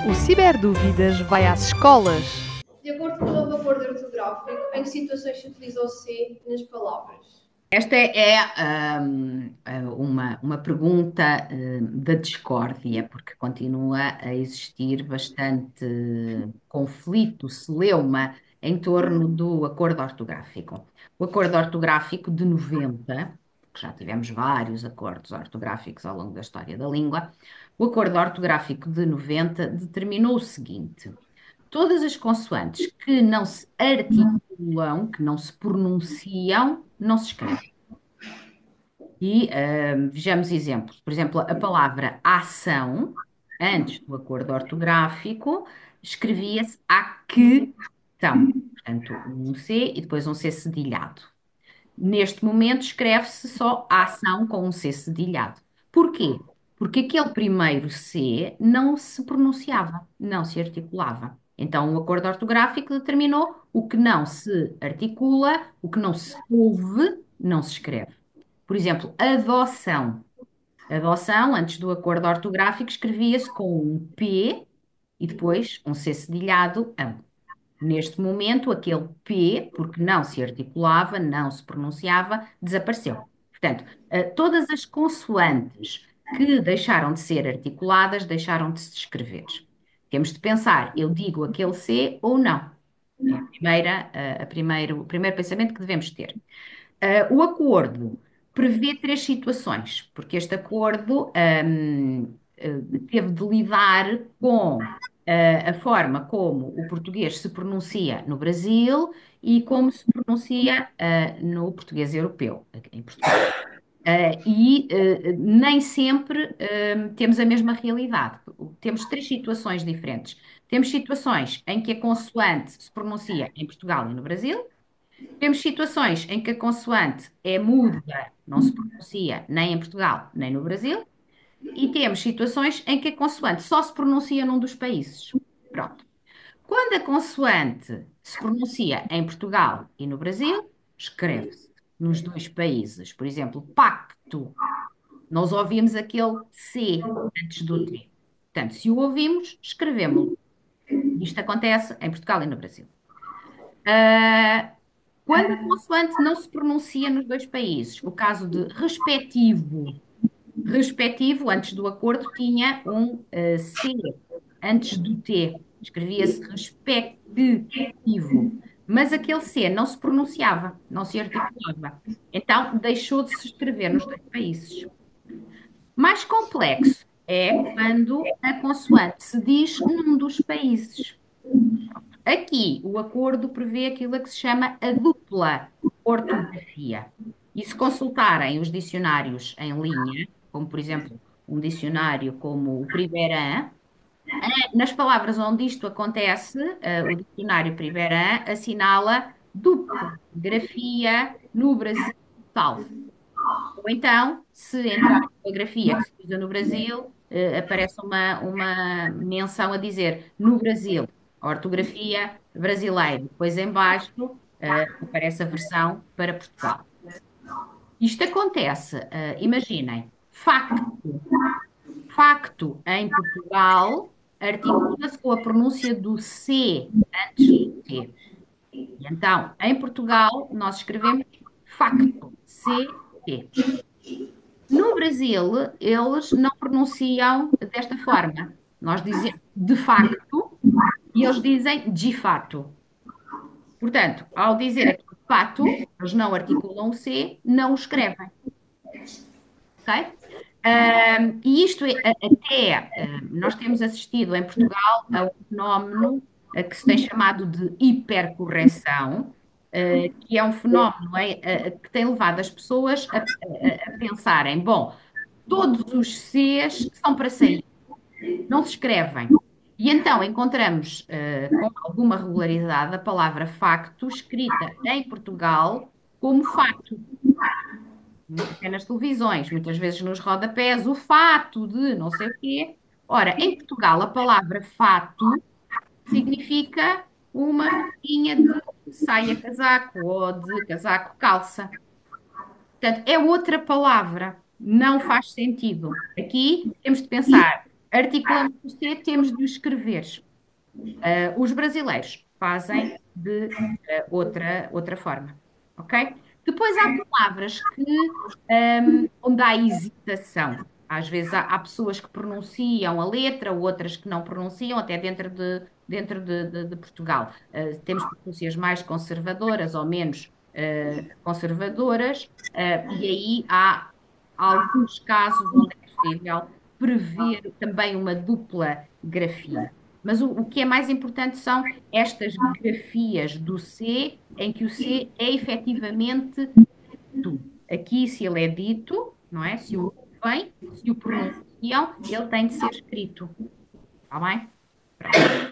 O Ciberdúvidas vai às escolas. De acordo com o novo acordo ortográfico, em que situações se utiliza o C nas palavras? Esta é uma pergunta da discórdia, porque continua a existir bastante conflito, celeuma, em torno do acordo ortográfico. O acordo ortográfico de 90, que já tivemos vários acordos ortográficos ao longo da história da língua, o acordo ortográfico de 90 determinou o seguinte: todas as consoantes que não se articulam, que não se pronunciam, não se escrevem. E vejamos exemplos. Por exemplo, a palavra ação, antes do acordo ortográfico, escrevia-se aquestão. Portanto, um C e depois um C cedilhado. Neste momento, escreve-se só a ação com um C cedilhado. Porquê? Porque aquele primeiro C não se pronunciava, não se articulava. Então, o acordo ortográfico determinou o que não se articula, o que não se ouve, não se escreve. Por exemplo, adoção. Adoção, antes do acordo ortográfico, escrevia-se com um P e depois um C cedilhado, ão. Neste momento, aquele P, porque não se articulava, não se pronunciava, desapareceu. Portanto, todas as consoantes que deixaram de ser articuladas, deixaram de se escrever. Temos de pensar, eu digo aquele C ou não. É o primeiro pensamento que devemos ter. O acordo prevê três situações, porque este acordo teve de lidar com a forma como o português se pronuncia no Brasil e como se pronuncia no português europeu, aqui em Portugal. Nem sempre temos a mesma realidade. Temos três situações diferentes. Temos situações em que a consoante se pronuncia em Portugal e no Brasil. Temos situações em que a consoante é muda, não se pronuncia nem em Portugal nem no Brasil, e temos situações em que a consoante só se pronuncia num dos países. Pronto. Quando a consoante se pronuncia em Portugal e no Brasil, escreve-se nos dois países. Por exemplo, pacto. Nós ouvimos aquele C antes do T. Portanto, se o ouvimos, escrevemos-lo. Isto acontece em Portugal e no Brasil. Ah, Quando a consoante não se pronuncia nos dois países, o caso de respectivo. Respectivo, antes do acordo, tinha um C antes do T. Escrevia-se respectivo. Mas aquele C não se pronunciava, não se articulava. Então, deixou de se escrever nos dois países. Mais complexo é quando a consoante se diz num dos países. Aqui, o acordo prevê aquilo a que se chama a dupla ortografia. E se consultarem os dicionários em linha, como por exemplo um dicionário como o Primeirã, nas palavras onde isto acontece, o dicionário Primeirã assinala dupla grafia no Brasil tal. Ou então, se entrar na grafia que se usa no Brasil, aparece uma menção a dizer no Brasil, a ortografia brasileira. Depois, em baixo, aparece a versão para Portugal. Isto acontece, imaginem, facto. Facto em Portugal articula-se com a pronúncia do C antes do T. E então, em Portugal, nós escrevemos facto, C-T. No Brasil, eles não pronunciam desta forma. Nós dizemos de facto e eles dizem de fato. Portanto, ao dizer aqui de fato, eles não articulam o C, não o escrevem. Ok? E isto até nós temos assistido em Portugal a um fenómeno que se tem chamado de hipercorreção, que é um fenómeno que tem levado as pessoas a pensarem, bom, todos os Cs são para sair, não se escrevem. E então encontramos com alguma regularidade a palavra facto escrita em Portugal como fato. Até nas televisões, muitas vezes nos rodapés, o fato de não sei o quê. Ora, em Portugal, a palavra fato significa uma roupinha de saia-casaco ou de casaco-calça. Portanto, é outra palavra, não faz sentido. Aqui temos de pensar Articulando o C, temos de o escrever. Os brasileiros fazem de outra forma, ok? Depois há palavras onde há hesitação. Às vezes há pessoas que pronunciam a letra, outras que não pronunciam, até dentro de Portugal. Temos pronúncias mais conservadoras ou menos conservadoras, e aí há alguns casos onde é possível prever também uma dupla grafia. Mas o que é mais importante são estas grafias do C, em que o C é efetivamente dito. Aqui, se ele é dito, não é? Se o vem, se o pronunciam, ele tem de ser escrito. Está bem? Pronto.